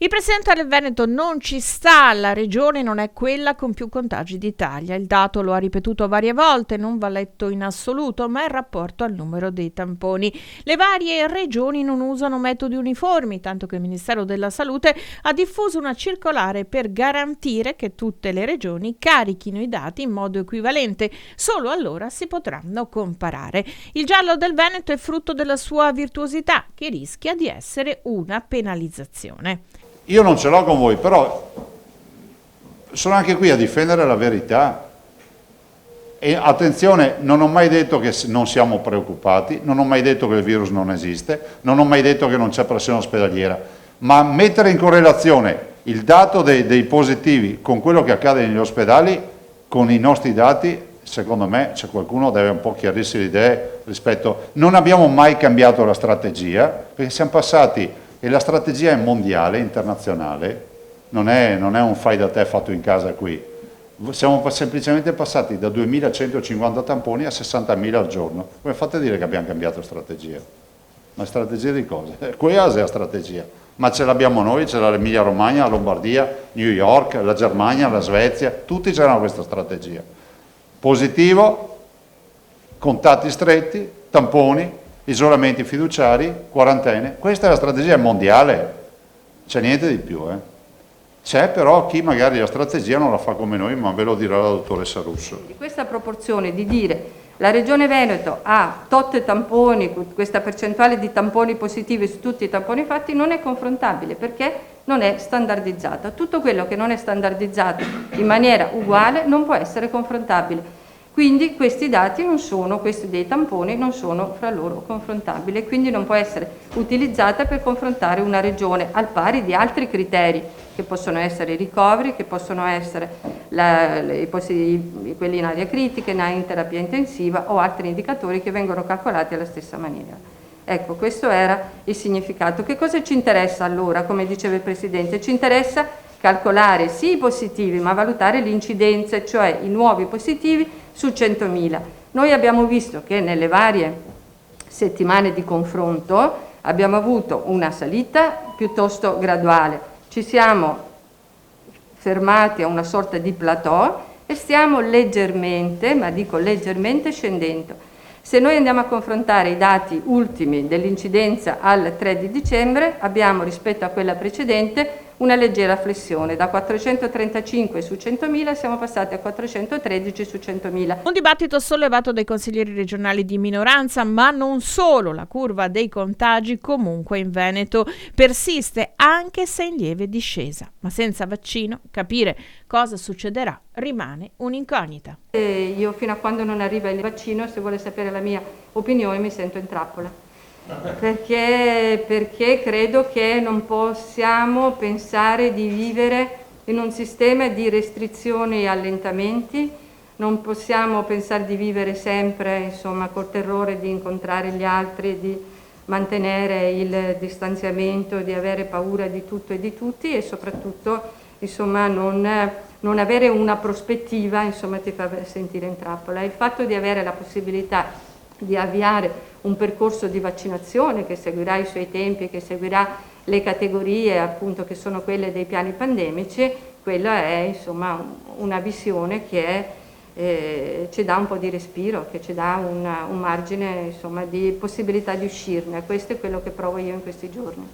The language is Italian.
Il presidente del Veneto non ci sta, la regione non è quella con più contagi d'Italia. Il dato lo ha ripetuto varie volte, non va letto in assoluto, ma in rapporto al numero dei tamponi. Le varie regioni non usano metodi uniformi, tanto che il Ministero della Salute ha diffuso una circolare per garantire che tutte le regioni carichino i dati in modo equivalente. Solo allora si potranno comparare. Il giallo del Veneto è frutto della sua virtuosità, che rischia di essere una penalizzazione. Io non ce l'ho con voi, però sono anche qui a difendere la verità. E attenzione, non ho mai detto che non siamo preoccupati, non ho mai detto che il virus non esiste, non ho mai detto che non c'è pressione ospedaliera, ma mettere in correlazione il dato dei positivi con quello che accade negli ospedali, con i nostri dati, secondo me c'è qualcuno che deve un po' chiarirsi le idee rispetto. Non abbiamo mai cambiato la strategia, perché siamo passati. E la strategia è mondiale, internazionale, non è un fai da te fatto in casa qui. Siamo semplicemente passati da 2.150 tamponi a 60.000 al giorno. Come fate a dire che abbiamo cambiato strategia? Ma strategia di cosa? Quella è la strategia. Ma ce l'abbiamo noi, ce l'ha l'Emilia Romagna, la Lombardia, New York, la Germania, la Svezia, tutti c'hanno questa strategia. Positivo, contatti stretti, tamponi, isolamenti fiduciari, quarantene, questa è la strategia mondiale, c'è niente di più. C'è però chi magari la strategia non la fa come noi, ma ve lo dirà la dottoressa Russo. Di questa proporzione di dire la Regione Veneto ha tot tamponi, questa percentuale di tamponi positivi su tutti i tamponi fatti non è confrontabile perché non è standardizzata. Tutto quello che non è standardizzato in maniera uguale non può essere confrontabile. Quindi questi dati non sono, questi dei tamponi non sono fra loro confrontabili, quindi non può essere utilizzata per confrontare una regione al pari di altri criteri che possono essere i ricoveri, che possono essere quelli in area critica, in terapia intensiva o altri indicatori che vengono calcolati alla stessa maniera. Ecco, questo era il significato. Che cosa ci interessa allora, come diceva il Presidente? Ci interessa calcolare sì i positivi, ma valutare l'incidenza, cioè i nuovi positivi su 100.000. Noi abbiamo visto che nelle varie settimane di confronto abbiamo avuto una salita piuttosto graduale. Ci siamo fermati a una sorta di plateau e stiamo leggermente, ma dico leggermente, scendendo. Se noi andiamo a confrontare i dati ultimi dell'incidenza al 3 di dicembre, abbiamo rispetto a quella precedente una leggera flessione, da 435 su 100.000 siamo passati a 413 su 100.000. Un dibattito sollevato dai consiglieri regionali di minoranza, ma non solo. La curva dei contagi comunque in Veneto persiste, anche se in lieve discesa. Ma senza vaccino, capire cosa succederà rimane un'incognita. Io fino a quando non arriva il vaccino, se vuole sapere la mia opinione, mi sento in trappola. Perché credo che non possiamo pensare di vivere in un sistema di restrizioni e allentamenti, non possiamo pensare di vivere sempre insomma col terrore di incontrare gli altri, di mantenere il distanziamento, di avere paura di tutto e di tutti e soprattutto insomma non avere una prospettiva insomma ti fa sentire in trappola. Il fatto di avere la possibilità di avviare un percorso di vaccinazione che seguirà i suoi tempi, che seguirà le categorie appunto che sono quelle dei piani pandemici, quella è insomma una visione che ci dà un po' di respiro, che ci dà un margine insomma di possibilità di uscirne. Questo è quello che provo io in questi giorni.